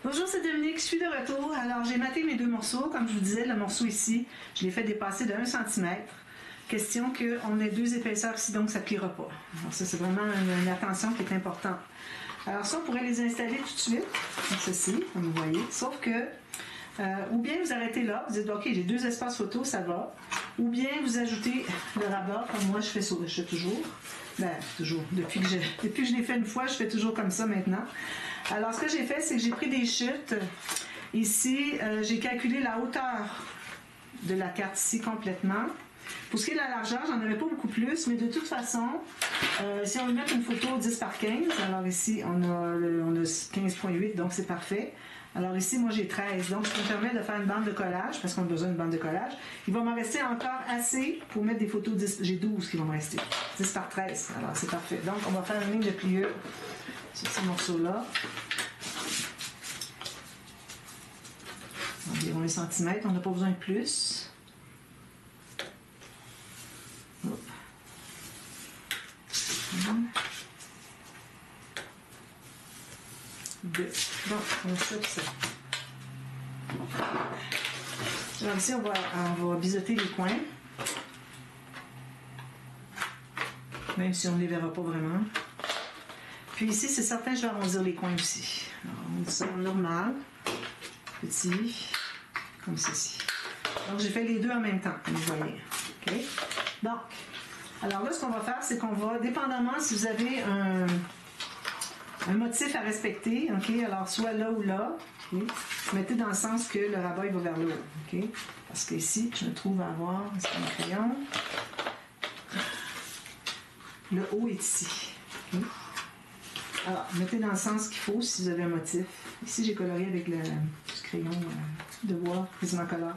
Bonjour, c'est Dominique, je suis de retour. Alors, j'ai maté mes deux morceaux. Comme je vous disais, le morceau ici, je l'ai fait dépasser de 1 cm. Question qu'on ait deux épaisseurs ici, donc ça ne pliera pas. Alors ça, c'est vraiment une attention qui est importante. Alors ça, on pourrait les installer tout de suite, comme ceci, comme vous voyez. Sauf que, ou bien vous arrêtez là, vous dites, OK, j'ai deux espaces photo, ça va. Ou bien vous ajoutez le rabat, comme moi je fais toujours. Ben, toujours. Depuis que je l'ai fait une fois, je fais toujours comme ça maintenant. Alors, ce que j'ai fait, c'est que j'ai pris des chutes. Ici, j'ai calculé la hauteur de la carte ici complètement. Pour ce qui est de la largeur, j'en avais pas beaucoup plus, mais de toute façon, si on veut mettre une photo 10 par 15, alors ici, on a 15,8, donc c'est parfait. Alors ici, moi, j'ai 13, donc ça me permet de faire une bande de collage, parce qu'on a besoin d'une bande de collage. Il va m'en rester encore assez pour mettre des photos 10, j'ai 12 qui vont me rester, 10 par 13, alors c'est parfait. Donc, on va faire une ligne de pliure sur ce morceau-là. Environ 1 cm, on n'a pas besoin de plus. Hop. Deux. Bon, on stoppe ça. Alors ici, on va biseauter les coins. Même si on ne les verra pas vraiment. Puis ici, c'est certain que je vais arrondir les coins aussi. Alors, on dit ça normal. Petit. Comme ceci. Donc, j'ai fait les deux en même temps, comme vous voyez. OK? Donc, alors là, ce qu'on va faire, c'est qu'on va, dépendamment si vous avez un motif à respecter, OK? Alors, soit là ou là, okay? Mettez dans le sens que le rabat il va vers le haut, OK? Parce qu'ici, je me trouve à avoir, c'est un crayon. Le haut est ici. Okay? Alors, mettez dans le sens qu'il faut si vous avez un motif. Ici, j'ai coloré avec le crayon de bois, Prismacolor.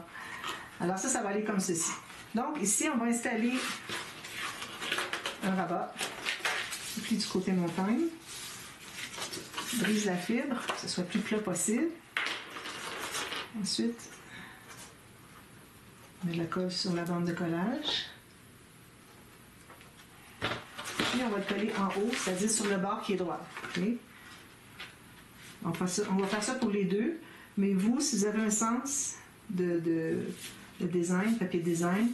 Alors ça va aller comme ceci. Donc, ici, on va installer un rabat. Puis du côté montagne. Brise la fibre, que ce soit le plus plat possible. Ensuite, on met de la colle sur la bande de collage. Puis on va le coller en haut, c'est-à-dire sur le bord qui est droit. Okay? On va faire ça pour les deux, mais vous, si vous avez un sens de design, papier design,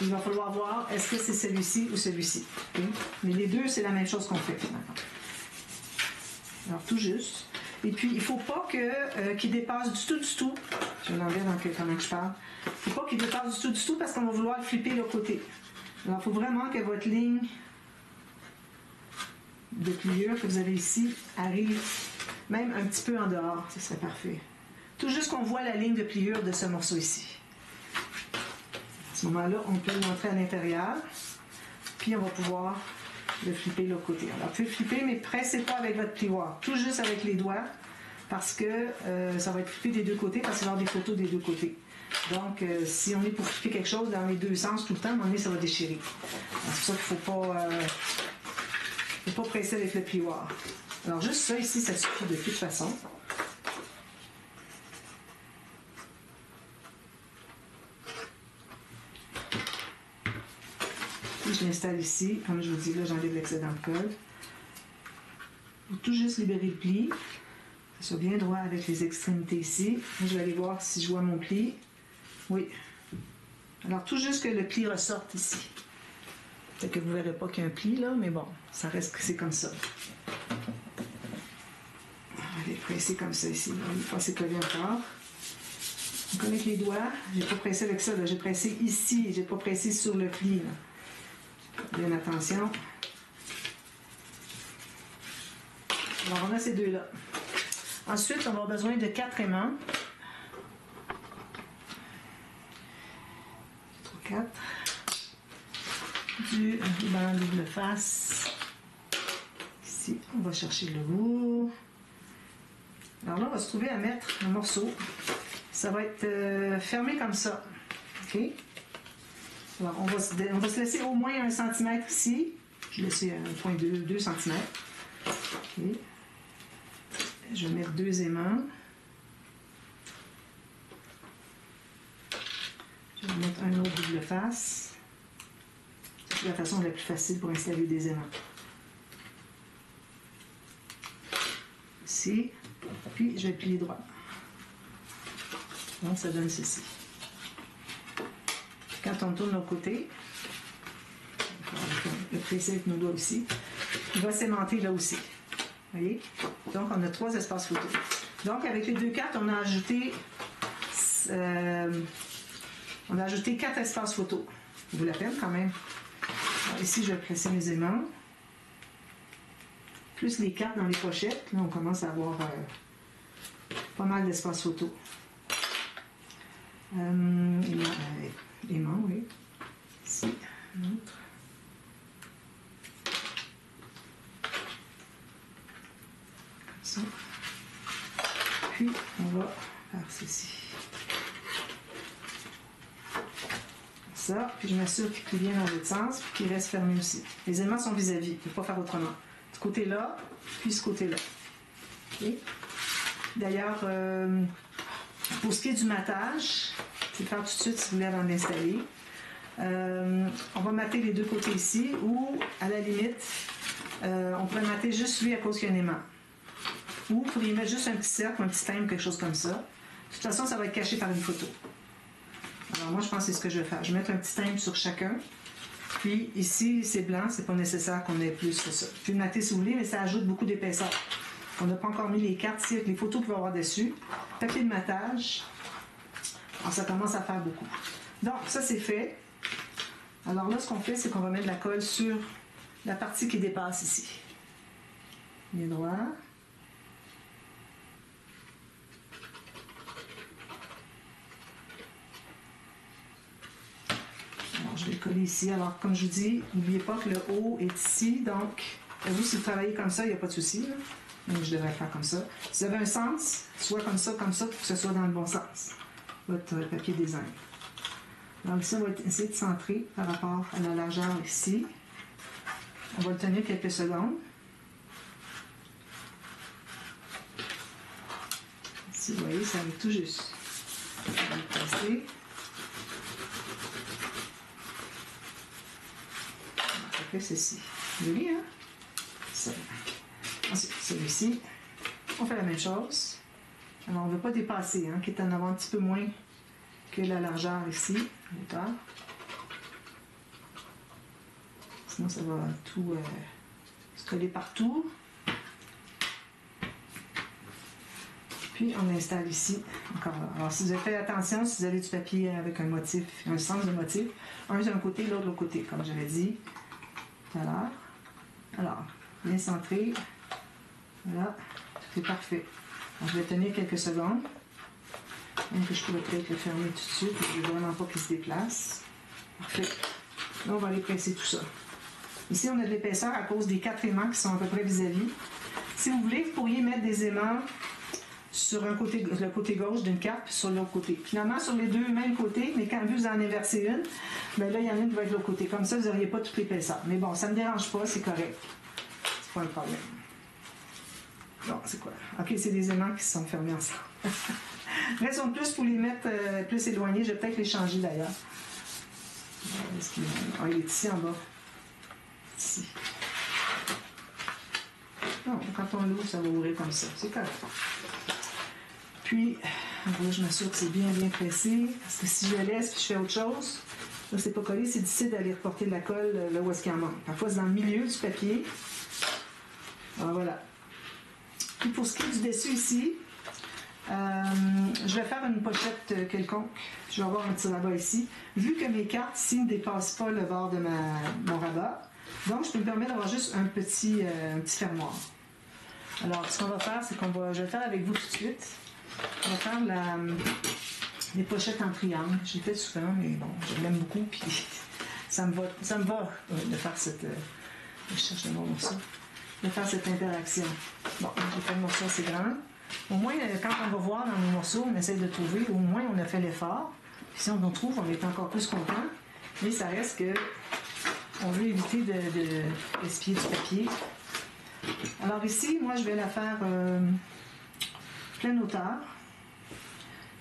il va falloir voir est-ce que c'est celui-ci ou celui-ci. Okay? Mais les deux, c'est la même chose qu'on fait finalement. Alors tout juste. Et puis, il ne faut pas qu'il dépasse du tout. Je vais l'enlever pendant que je parle. Il ne faut pas qu'il dépasse du tout parce qu'on va vouloir le flipper le côté. Alors, il faut vraiment que votre ligne de pliure que vous avez ici arrive même un petit peu en dehors. Ce serait parfait. Tout juste qu'on voit la ligne de pliure de ce morceau ici. À ce moment-là, on peut l'entrer à l'intérieur. Puis, on va pouvoir le flipper de l'autre côté. Alors, vous pouvez le flipper, mais pressez pas avec votre plioir. Tout juste avec les doigts, parce que ça va être flippé des deux côtés, parce qu'il va y avoir des photos des deux côtés. Donc, si on est pour flipper quelque chose dans les deux sens tout le temps, à un moment donné, ça va déchirer. C'est pour ça qu'il ne faut pas presser avec le plioir. Alors, juste ça ici, ça suffit de toute façon. Puis, je l'installe ici. Comme je vous dis, là, j'enlève l'excédent de colle. Il faut tout juste libérer le pli. Que ce soit bien droit avec les extrémités ici. Moi, je vais aller voir si je vois mon pli. Oui. Alors, tout juste que le pli ressorte ici. Peut-être que vous ne verrez pas qu'il y a un pli, là, mais bon, ça reste que c'est comme ça. On va les presser comme ça ici. On va passer coller encore. Donc, avec les doigts, je n'ai pas pressé avec ça. J'ai pressé ici, je n'ai pas pressé sur le pli. Là. Bien attention. Alors, on a ces deux-là. Ensuite, on va avoir besoin de 4 aimants. 4. Du ruban double face. Ici, on va chercher le bout. Alors là, on va se trouver à mettre un morceau. Ça va être fermé comme ça. OK? Alors, on va se laisser au moins 1 cm ici. Je vais laisser 1,2 cm. OK. Je vais mettre 2 aimants. Je vais mettre un autre double face. C'est la façon la plus facile pour installer des aimants. Ici. Puis, je vais plier droit. Donc, ça donne ceci. Quand on tourne de l'autre côté, le presser avec nos doigts aussi, il va s'aimanter là aussi. Vous voyez? Donc, on a 3 espaces photo. Donc, avec les 2 cartes, on a ajouté 4 espaces photo. Ça vaut la peine quand même. Alors, ici, je vais presser mes aimants. Plus les cartes dans les pochettes. Là, on commence à avoir pas mal d'espaces photo. Aimants, oui. Ici, un autre. Comme ça. Puis, on va faire ceci. Ça, puis je m'assure qu'il vient dans l'autre sens, puis qu'il reste fermé aussi. Les aimants sont vis-à-vis, il ne faut pas faire autrement. Ce côté-là, puis ce côté-là. Okay? D'ailleurs, pour ce qui est du matage, je vais le faire tout de suite si vous voulez avant d'installer. On va mater les 2 côtés ici, ou à la limite, on pourrait mater juste lui à cause qu'il y a un aimant. Ou vous pourriez mettre juste un petit cercle, un petit thème, quelque chose comme ça. De toute façon, ça va être caché par une photo. Alors moi, je pense que c'est ce que je vais faire. Je vais mettre un petit thème sur chacun. Puis ici, c'est blanc, c'est pas nécessaire qu'on ait plus que ça. Vous pouvez le mater si vous voulez, mais ça ajoute beaucoup d'épaisseur. On n'a pas encore mis les cartes ici avec les photos que vous pouvez avoir dessus. Papier de matage. Alors ça commence à faire beaucoup. Donc, ça c'est fait. Alors là, ce qu'on fait, c'est qu'on va mettre de la colle sur la partie qui dépasse ici. Bien droit. Alors, je vais le coller ici. Alors, comme je vous dis, n'oubliez pas que le haut est ici. Donc, vous, si vous travaillez comme ça, il n'y a pas de souci. Donc, je devrais faire comme ça. Si vous avez un sens, soit comme ça, pour que ce soit dans le bon sens. Votre papier design. Alors ici, on va essayer de centrer par rapport à la largeur ici. On va le tenir quelques secondes. Ici, vous voyez, ça arrive tout juste. On va le placer. Ça fait ceci. Joli, hein? Ça. Ensuite, celui-ci, on fait la même chose. Alors, on ne veut pas dépasser, hein, qui est en avant un petit peu moins que la largeur ici, hauteur. Sinon, ça va tout se coller partout. Puis, on l'installe ici, encore là. Alors, si vous avez fait attention, si vous avez du papier avec un motif, un sens de motif, un d'un côté, l'autre de l'autre côté, comme j'avais dit tout à l'heure. Alors, bien centré. Voilà, tout est parfait. Alors, je vais tenir quelques secondes. Donc, je pourrais peut-être le fermer tout de suite. Je ne veux vraiment pas qu'il se déplace. Parfait. Là, on va aller presser tout ça. Ici, on a de l'épaisseur à cause des 4 aimants qui sont à peu près vis-à-vis. Si vous voulez, vous pourriez mettre des aimants sur le côté gauche d'une carte, puis sur l'autre côté. Finalement, sur les deux mêmes côtés, mais quand vous en inversez une, bien là, il y en a une qui va être de l'autre côté. Comme ça, vous n'auriez pas toute l'épaisseur. Mais bon, ça ne me dérange pas, c'est correct. C'est pas un problème. Bon, c'est quoi? OK, c'est des aimants qui se sont fermés ensemble. Raison de plus pour les mettre plus éloignés. Je vais peut-être les changer d'ailleurs. Ah, il est ici en bas. Ici. Non, quand on l'ouvre, ça va ouvrir comme ça. C'est correct. Puis, là, je m'assure que c'est bien pressé. Parce que si je laisse et je fais autre chose, là, c'est pas collé, c'est difficile d'aller reporter de la colle là où est-ce qu'il en manque. Parfois, c'est dans le milieu du papier. Alors, voilà. Puis, pour ce qui est du dessus ici, je vais faire une pochette quelconque. Je vais avoir un petit rabat ici. Vu que mes cartes ici ne dépassent pas le bord de mon rabat, donc je peux me permettre d'avoir juste un petit fermoir. Alors, ce qu'on va faire, c'est je vais le faire avec vous tout de suite. On va faire les pochettes en triangle. Je l'ai fait souvent, mais bon, je l'aime beaucoup, puis ça me va de faire cette... je cherche le bon morceau. De faire cette interaction. Bon, j'ai fait le morceau assez grand. Au moins, quand on va voir dans nos morceaux, on essaie de trouver, au moins on a fait l'effort. Puis si on en trouve, on est encore plus content. Mais ça reste que on veut éviter de gaspiller du papier. Alors ici, moi, je vais la faire pleine hauteur.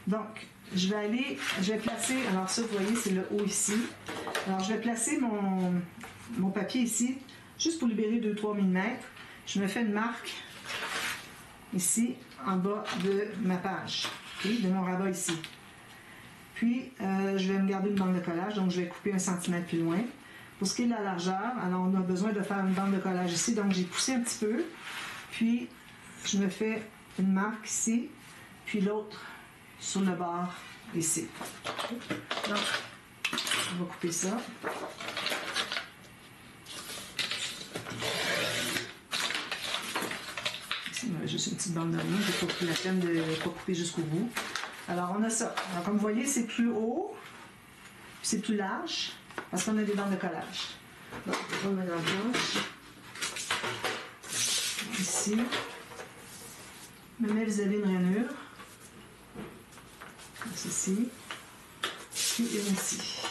Donc, je vais placer, alors ça, vous voyez, c'est le haut ici. Alors, je vais placer mon papier ici, juste pour libérer 2-3 mm. Je me fais une marque ici, en bas de ma page, okay, de mon rabat ici. Puis, je vais me garder une bande de collage, donc je vais couper 1 cm plus loin. Pour ce qui est de la largeur, alors on a besoin de faire une bande de collage ici, donc j'ai poussé un petit peu, puis je me fais une marque ici, puis l'autre sur le bord ici. Donc, on va couper ça. Ici, on a juste une petite bande de ligne, j'ai pas pris la peine de ne pas couper jusqu'au bout. Alors, on a ça. Alors, comme vous voyez, c'est plus haut, puis c'est plus large, parce qu'on a des bandes de collage. Donc, je vais mettre en gauche. Ici. Je me mets vis-à-vis une rainure. Comme ceci. Puis une ici.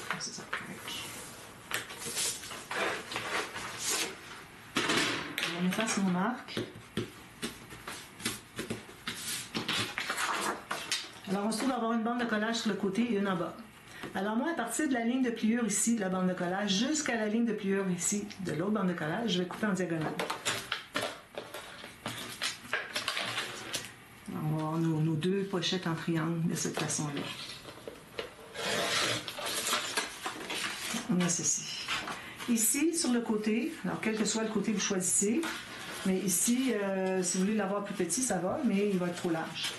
Comme ça, ça craque. On efface nos marques. Alors, on se trouve d'avoir une bande de collage sur le côté et une en bas. Alors moi, à partir de la ligne de pliure ici, de la bande de collage, jusqu'à la ligne de pliure ici, de l'autre bande de collage, je vais couper en diagonale. On va avoir nos deux pochettes en triangle de cette façon-là. On a ceci. Ici, sur le côté, alors quel que soit le côté que vous choisissez, mais ici, si vous voulez l'avoir plus petit, ça va, mais il va être trop large.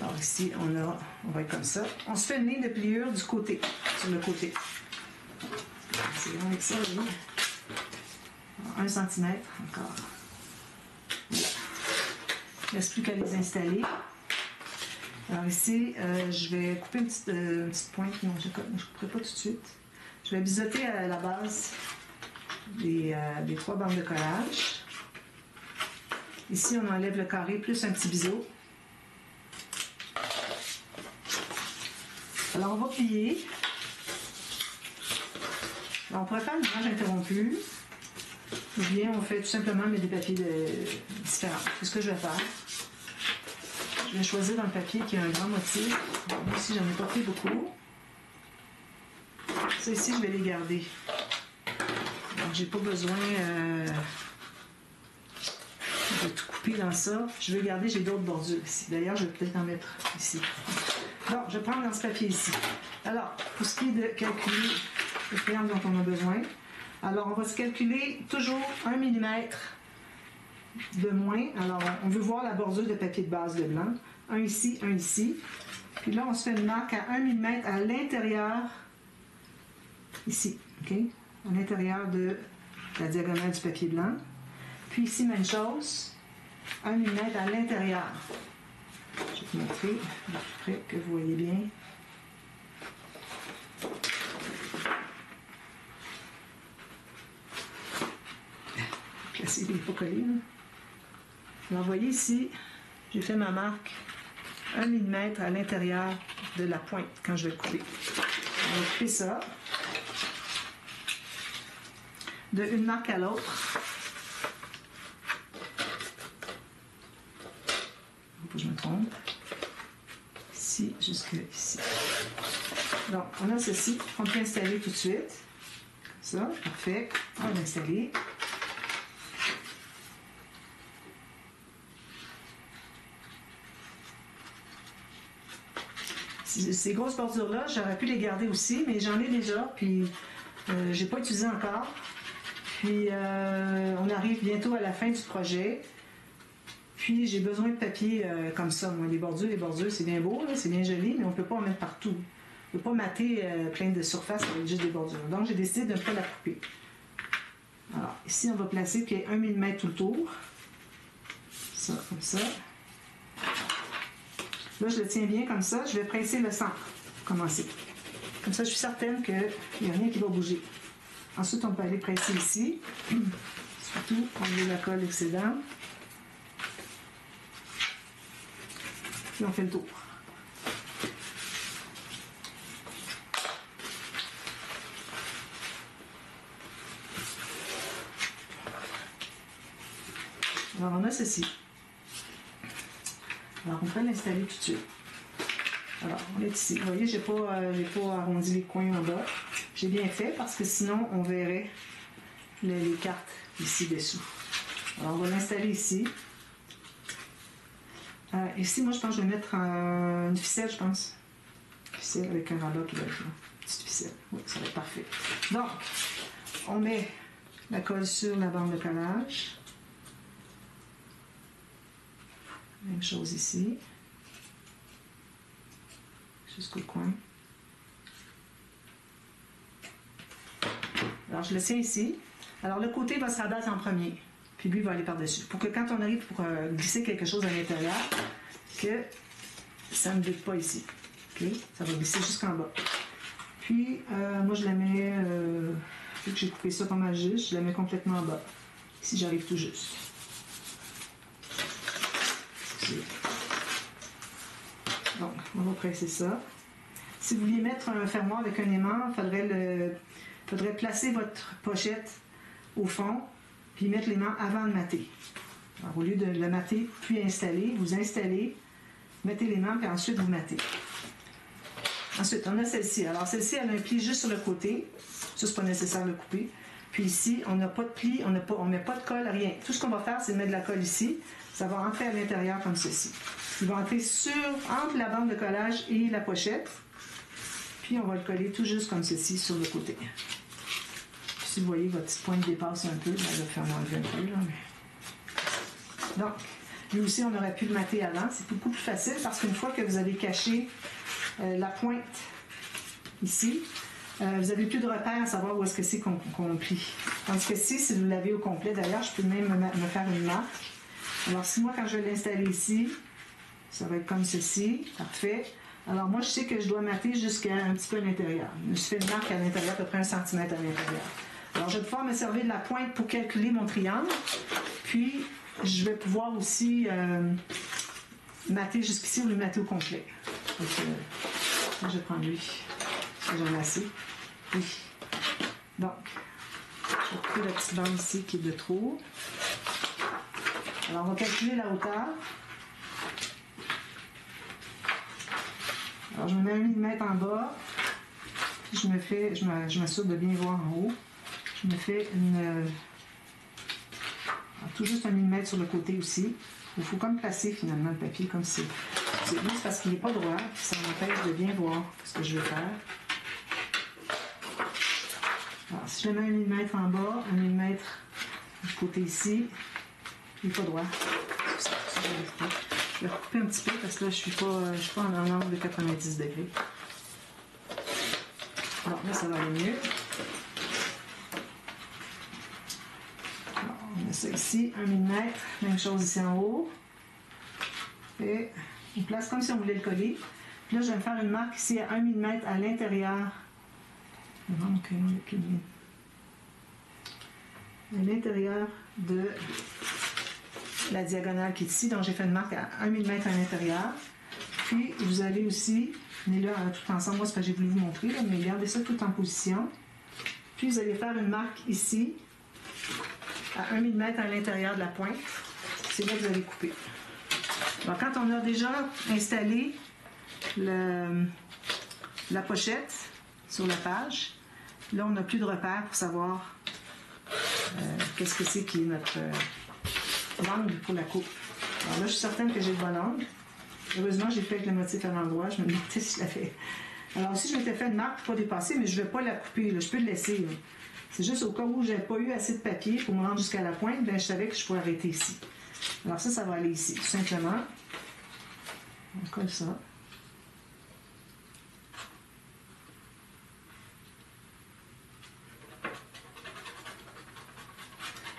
Alors ici, on va être comme ça. On se fait une ligne de pliure du côté, sur le côté. C'est avec ça, oui. 1 cm encore. Voilà. Il ne reste plus qu'à les installer. Alors ici, je vais couper une petite pointe. Non, je ne couperai pas tout de suite. Je vais biseauter à la base des 3 bandes de collage. Ici, on enlève le carré plus un petit biseau. Alors, on va plier. Alors, on pourrait faire une manche interrompue. Ou bien, on fait tout simplement des papiers différents. C'est ce que je vais faire. Je vais choisir un papier qui a un grand motif. Moi aussi, j'en ai pas pris beaucoup. Ça ici, je vais les garder. Donc, j'ai pas besoin de tout couper dans ça. Je vais garder, j'ai d'autres bordures ici. D'ailleurs, je vais peut-être en mettre ici. Donc, je vais prendre dans ce papier ici. Alors, pour ce qui est de calculer le triangle dont on a besoin, alors on va se calculer toujours 1 mm de moins. Alors, on veut voir la bordure de papier de base de blanc. Un ici, un ici. Puis là, on se fait une marque à 1 mm à l'intérieur, ici, OK? À l'intérieur de la diagonale du papier blanc. Puis ici, même chose, 1 mm à l'intérieur. Je vais vous montrer de plus près que vous voyez bien. Placer, il n'est pas collé. Là. Alors, vous voyez ici, j'ai fait ma marque 1 mm à l'intérieur de la pointe quand je vais couper. On va couper ça de une marque à l'autre. Je me trompe. Ici, jusque ici. Donc, on a ceci. On peut installer tout de suite. Ça, parfait. On va l'installer. Ces grosses bordures-là, j'aurais pu les garder aussi, mais j'en ai déjà, puis j'ai pas utilisé encore. Puis, on arrive bientôt à la fin du projet. Puis, j'ai besoin de papier comme ça. Moi, les bordures, c'est bien beau, c'est bien joli, mais on ne peut pas en mettre partout. On ne peut pas mater plein de surfaces avec juste des bordures. Donc, j'ai décidé de ne pas la couper. Alors, ici, on va placer qu'il y ait 1 mm tout le tour. Ça, comme ça. Là, je le tiens bien comme ça. Je vais presser le centre pour commencer. Comme ça, je suis certaine qu'il n'y a rien qui va bouger. Ensuite, on peut aller presser ici. Surtout, enlever la colle excédente. Puis on fait le tour. Alors, on a ceci. Alors, on peut l'installer tout de suite. Alors, on est ici. Vous voyez, je n'ai pas arrondi les coins en bas. J'ai bien fait parce que sinon, on verrait les cartes ici dessous. Alors, on va l'installer ici. Ici, moi, je pense que je vais mettre une ficelle, je pense. Une ficelle avec un rabat qui va être là. Une petite ficelle. Oui, ça va être parfait. Donc, on met la colle sur la bande de collage. Même chose ici. Jusqu'au coin. Alors, je le tiens ici. Alors, le côté va se rabattre en premier. Puis lui va aller par-dessus. Pour que quand on arrive pour glisser quelque chose à l'intérieur, que ça ne bute pas ici. OK? Ça va glisser jusqu'en bas. Puis, moi, je la mets, vu que j'ai coupé ça pas mal juste, je la mets complètement en bas. Ici, j'arrive tout juste. Donc, on va presser ça. Si vous vouliez mettre un fermoir avec un aimant, il faudrait placer votre pochette au fond, puis mettre l'aimant avant de mater. Alors, au lieu de le mater, puis installer, vous installez, mettez l'aimant, puis ensuite vous matez. Ensuite, on a celle-ci. Alors, celle-ci, elle a un pli juste sur le côté. Ça, c'est pas nécessaire de le couper. Puis ici, on n'a pas de pli, on ne met pas de colle, rien. Tout ce qu'on va faire, c'est mettre de la colle ici. Ça va entrer à l'intérieur comme ceci. Il va entrer entre la bande de collage et la pochette. Puis, on va le coller tout juste comme ceci sur le côté. Puis, si vous voyez, votre petite pointe dépasse un peu. Là, je vais faire m'enlever un peu. Là, mais... Donc, lui aussi, on aurait pu le mater avant. C'est beaucoup plus facile parce qu'une fois que vous avez caché la pointe ici, vous n'avez plus de repère à savoir où est-ce que c'est qu'on plie. Tandis que si vous l'avez au complet, d'ailleurs, je peux même me faire une marque. Alors, si moi, quand je vais l'installer ici, ça va être comme ceci. Parfait. Alors, moi, je sais que je dois mater jusqu'à un petit peu à l'intérieur. Je me suis fait une marque à l'intérieur, à peu près 1 cm à l'intérieur. Alors, je vais pouvoir me servir de la pointe pour calculer mon triangle. Puis, je vais pouvoir aussi mater jusqu'ici ou le mater au complet. Donc, je vais prendre lui. J'en ai assez. Oui. Donc, je vais couper la petite bande ici qui est de trop. Alors, on va calculer la hauteur. Alors, je me mets 1 mm en bas. Puis je m'assure de bien voir en haut. Je me fais tout juste 1 mm sur le côté aussi. Il faut comme placer finalement le papier comme c'est. C'est parce qu'il n'est pas droit. Ça m'empêche de bien voir ce que je veux faire. Alors, si je mets 1 mm en bas, 1 mm du côté ici, il n'est pas droit. Je vais recouper un petit peu parce que là, je ne suis pas en angle de 90 degrés. Bon, là, ça va aller mieux. Alors, on met ça ici, 1 mm. Même chose ici en haut. Et on place comme si on voulait le coller. Puis là, je vais me faire une marque ici à 1 mm à l'intérieur. Donc, à l'intérieur de la diagonale qui est ici. Donc, j'ai fait une marque à 1 mm à l'intérieur. Puis, vous allez aussi, on est là tout ensemble, moi, c'est ce que j'ai voulu vous montrer, là, mais gardez ça tout en position. Puis, vous allez faire une marque ici, à 1 mm à l'intérieur de la pointe. C'est là que vous allez couper. Alors, quand on a déjà installé la pochette sur la page, là, on n'a plus de repère pour savoir qu'est-ce que c'est qui est notre angle pour la coupe. Alors là, je suis certaine que j'ai le bon angle. Heureusement, j'ai fait avec le motif à l'endroit. Je me demandais si je l'avais. Alors aussi, je m'étais fait une marque pour pas dépasser, mais je ne vais pas la couper. Là. Je peux le laisser. Là. C'est juste au cas où je n'avais pas eu assez de papier pour me rendre jusqu'à la pointe, bien, je savais que je pourrais arrêter ici. Alors ça va aller ici, tout simplement. On colle ça.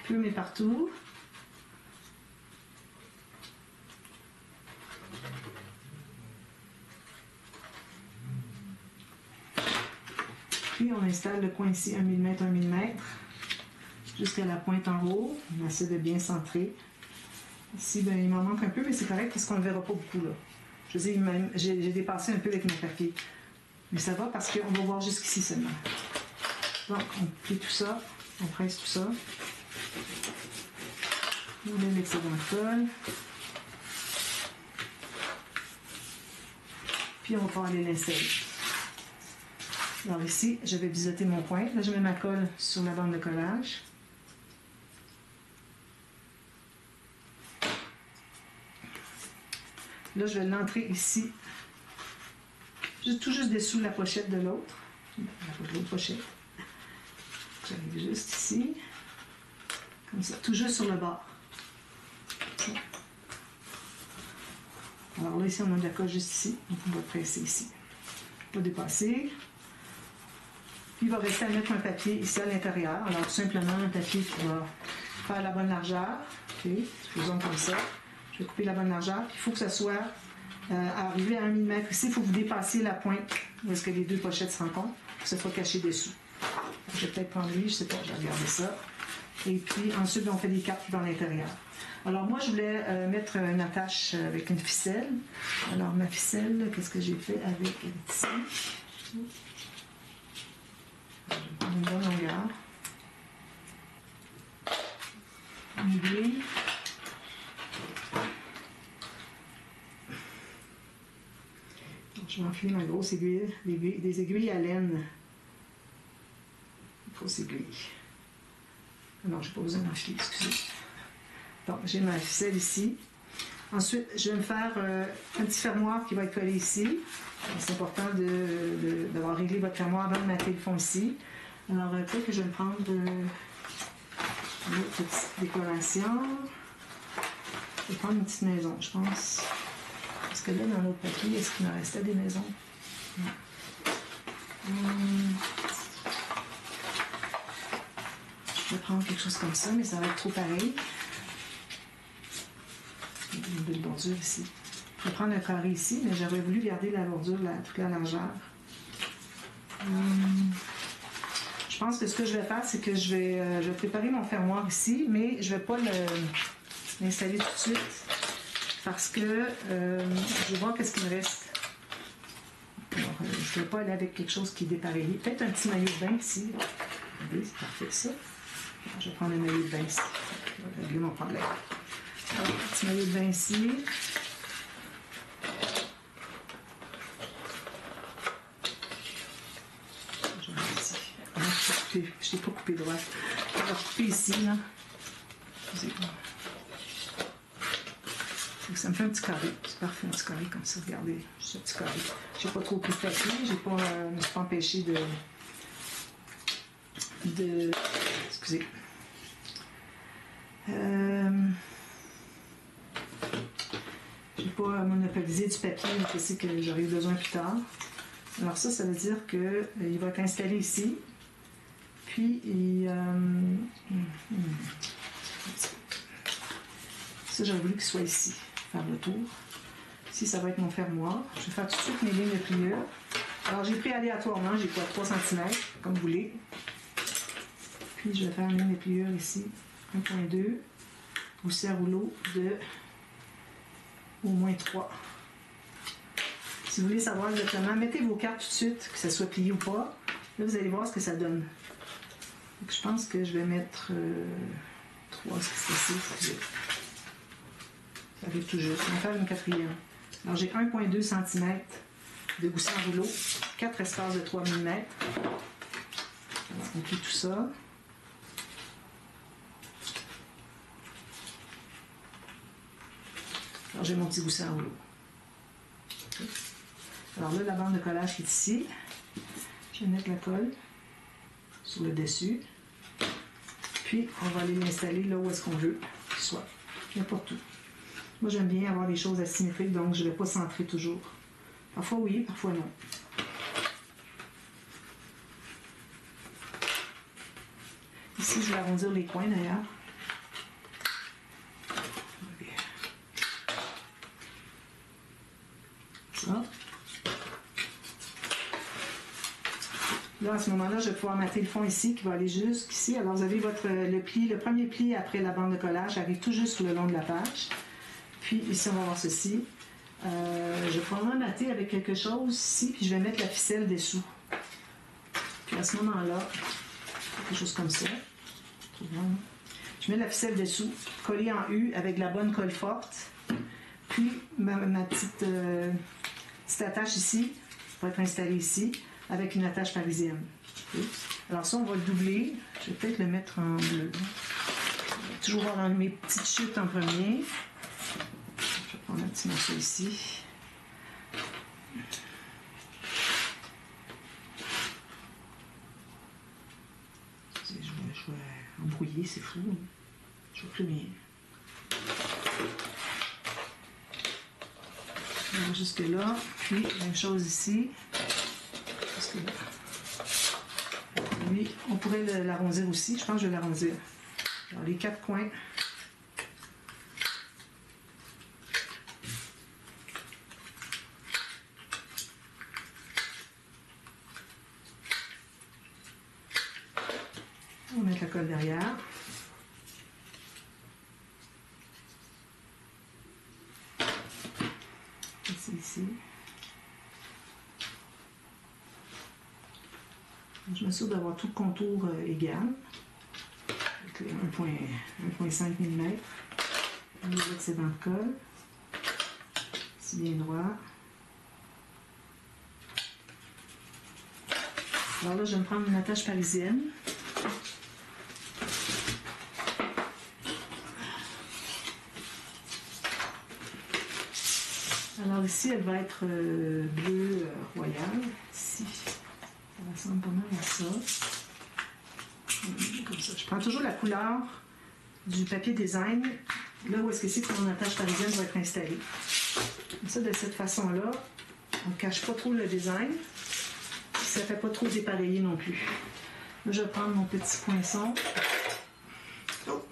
Plumer partout. Puis on installe le coin ici 1 mm, 1 mm, jusqu'à la pointe en haut. On essaie de bien centrer. Ici, ben, il m'en manque un peu, mais c'est correct parce qu'on ne le verra pas beaucoup là. Je veux dire, j'ai dépassé un peu avec mon papier. Mais ça va parce qu'on va voir jusqu'ici seulement. Donc, on plie tout ça, on presse tout ça. On met l'excédent de colle. Puis on va pouvoir aller l'installer. Alors ici, je vais biseauter mon coin. Là, je mets ma colle sur la bande de collage. Là, je vais l'entrer ici, tout juste dessous la pochette de l'autre. L'autre pochette. J'arrive juste ici. Comme ça, tout juste sur le bord. Alors là, ici, on a de la colle juste ici. Donc, on va presser ici. On va dépasser. Puis, il va rester à mettre un papier ici à l'intérieur. Alors, tout simplement, un papier qui va faire la bonne largeur. OK, faisons comme ça. Je vais couper la bonne largeur. Puis, il faut que ça soit arrivé à 1 mm ici. Il faut que vous dépassiez la pointe où est-ce que les deux pochettes se rencontrent. Pour que ça soit caché dessous. Je vais peut-être prendre lui, je ne sais pas, je vais regarder ça. Et puis, ensuite, on fait des cartes dans l'intérieur. Alors, moi, je voulais mettre une attache avec une ficelle. Alors, ma ficelle, qu'est-ce que j'ai fait avec elle ici? Une bonne longueur. Une aiguille. Donc, je vais enfiler ma grosse aiguille, des aiguilles à laine. Une grosse aiguille. Non, je n'ai pas besoin d'enfiler, excusez. Donc, j'ai ma ficelle ici. Ensuite, je vais me faire un petit fermoir qui va être collé ici. C'est important d'avoir réglé votre fermoir avant de mater le fond ici. Alors, peut-être que je vais me prendre une petite décoration. Je vais prendre une petite maison, je pense. Parce que là, dans l'autre papier, est-ce qu'il me restait des maisons? Non. Je vais prendre quelque chose comme ça, mais ça va être trop pareil. Une belle bordure ici. Je vais prendre un carré ici, mais j'aurais voulu garder la bordure, toute la largeur. Je pense que ce que je vais faire, c'est que je vais préparer mon fermoir ici, mais je ne vais pas l'installer tout de suite parce que je vais voir qu'est-ce qu'il me reste. Alors, je ne vais pas aller avec quelque chose qui est dépareillé. Peut-être un petit maillot de bain ici. Regardez, c'est parfait ça. Alors, je vais prendre un maillot de bain ici. Je vais régler mon problème. Alors, un petit maillot de bain ici. Je ne l'ai pas coupé droit. Je vais couper ici, là. Ça me fait un petit carré. C'est parfait, un petit carré comme ça. Regardez, juste un petit carré. Je n'ai pas trop pris de papier. Je ne me suis pas empêché de excusez. Je n'ai pas monopolisé du papier, mais je sais que j'aurai besoin plus tard. Alors ça veut dire qu'il va être installé ici. Puis, ça, j'aurais voulu qu'il soit ici, faire le tour. Ici, ça va être mon fermoir. Je vais faire tout de suite mes lignes de pliure. Alors, j'ai pris aléatoirement, j'ai quoi, 3 cm, comme vous voulez. Puis, je vais faire une ligne de pliure ici, 1.2, gousset à rouleau de au moins 3. Si vous voulez savoir exactement, mettez vos cartes tout de suite, que ça soit plié ou pas. Là, vous allez voir ce que ça donne. Donc, je pense que je vais mettre 3, c'est ça arrive tout juste. On va faire une quatrième. Alors, j'ai 1.2 cm de gousset en rouleau, 4 espaces de 3 mm. Alors, on plie tout ça. Alors, j'ai mon petit gousset en rouleau. Okay. Alors là, la bande de collage qui est ici. Je vais mettre la colle sur le dessus. Puis, on va aller l'installer là où est-ce qu'on veut qu'il soit. N'importe où. Moi, j'aime bien avoir des choses asymétriques, donc je ne vais pas centrer toujours. Parfois oui, parfois non. Ici, je vais arrondir les coins d'ailleurs. Ça. Là, à ce moment-là, je vais pouvoir mater le fond ici, qui va aller jusqu'ici. Alors, vous avez le premier pli après la bande de collage arrive tout juste sur le long de la page. Puis, ici, on va avoir ceci. Je vais probablement mater avec quelque chose ici, puis je vais mettre la ficelle dessous. Puis, à ce moment-là, quelque chose comme ça. Je mets la ficelle dessous, collée en U avec la bonne colle forte. Puis, ma petite attache ici va être installée ici, avec une attache parisienne. Okay. Alors ça, on va le doubler. Je vais peut-être le mettre en bleu. Je vais toujours avoir mes petites chutes en premier. Je vais prendre un petit morceau ici. Je vais embrouiller, c'est fou. Je vais plus bien. Alors, jusque là, puis même chose ici. Jusque là. Lui, on pourrait l'arrondir aussi. Je pense que je vais l'arrondir. Alors, les 4 coins. On va mettre la colle derrière. Ici. Je m'assure d'avoir tout le contour égal. Avec 1,5 mm. On met l'excédent de colle. C'est bien droit. Alors là, je vais me prendre une attache parisienne. Alors ici, elle va être bleu royal. Ici, ça ressemble pas mal à ça. Comme ça. Je prends toujours la couleur du papier design, là où est-ce que c'est que mon attache parisienne va être installée. Comme ça, de cette façon-là, on ne cache pas trop le design. Ça ne fait pas trop dépareiller non plus. Là, je vais prendre mon petit poinçon. Oh,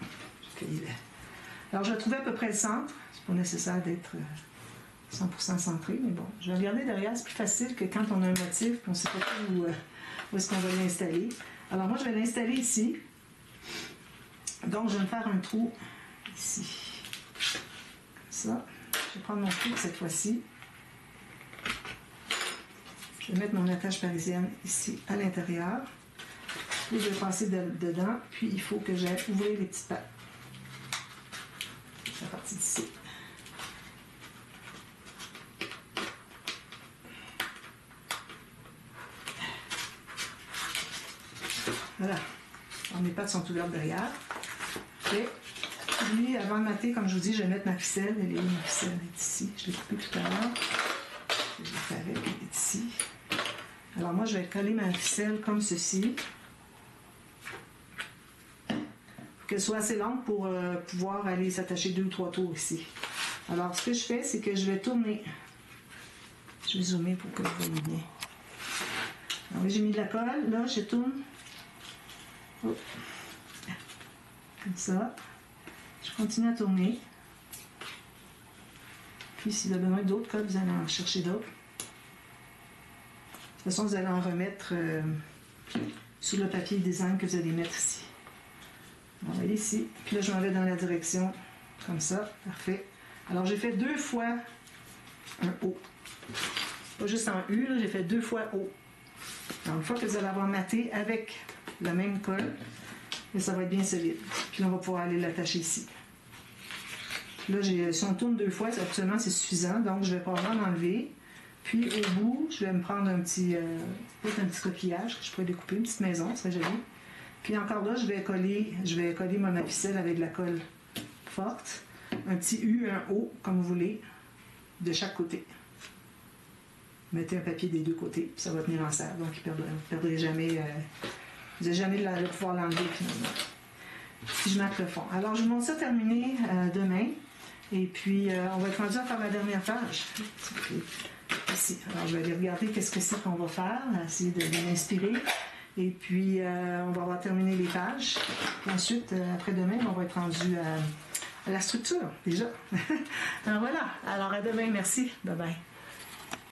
alors, je vais trouver à peu près le centre. C'est pas nécessaire d'être 100% centré, mais bon, je vais regarder derrière, c'est plus facile que quand on a un motif et on ne sait pas où est-ce qu'on va l'installer. Alors moi, je vais l'installer ici. Donc, je vais me faire un trou ici. Comme ça. Je vais prendre mon trou cette fois-ci. Je vais mettre mon attache parisienne ici à l'intérieur. Puis je vais passer dedans, puis il faut que j'aille ouvrir les petites pattes. C'est à partir d'ici. Voilà. Alors, mes pattes sont ouvertes derrière. Et lui, avant de mater, comme je vous dis, je vais mettre ma ficelle. Elle est où, ma ficelle? Elle est ici. Je l'ai coupée tout à l'heure. Je l'ai fait avec. Elle est ici. Alors moi, je vais coller ma ficelle comme ceci. Il faut qu'elle soit assez longue pour pouvoir aller s'attacher 2 ou 3 tours ici. Alors, ce que je fais, c'est que je vais tourner. Je vais zoomer pour que vous voyez bien. Alors, j'ai mis de la colle. Là, je tourne. Oh. Comme ça. Je continue à tourner. Puis, si vous avez besoin d'autres colles, vous allez en chercher d'autres. De toute façon, vous allez en remettre sur le papier design que vous allez mettre ici. On va aller ici. Puis là, je m'en vais dans la direction comme ça. Parfait. Alors, j'ai fait 2 fois un O. Pas juste en U, j'ai fait 2 fois O. Alors, une fois que vous allez avoir maté avec la même colle, ça va être bien solide. Puis là, on va pouvoir aller l'attacher ici. Là, si on tourne 2 fois, actuellement, c'est suffisant. Donc, je vais probablement l'enlever. Puis, au bout, je vais me prendre un petit coquillage que je pourrais découper, une petite maison, ça serait joli. Puis encore là, je vais coller ma ficelle avec de la colle forte. Un petit U, un O, comme vous voulez, de chaque côté. Mettez un papier des 2 côtés, puis ça va tenir en serre. Donc, vous ne perdrez jamais, vous n'allez jamais pouvoir l'enlever finalement. Si je mate le fond. Alors, je vous montre ça terminé demain. Et puis, on va être rendu à faire la dernière page. Ici. Alors, je vais aller regarder qu'est-ce que c'est qu'on va faire, essayer de m'inspirer. Et puis, on va avoir terminé les pages. Et ensuite, après-demain, on va être rendu à la structure, déjà. Alors, voilà. Alors, à demain. Merci. Bye-bye.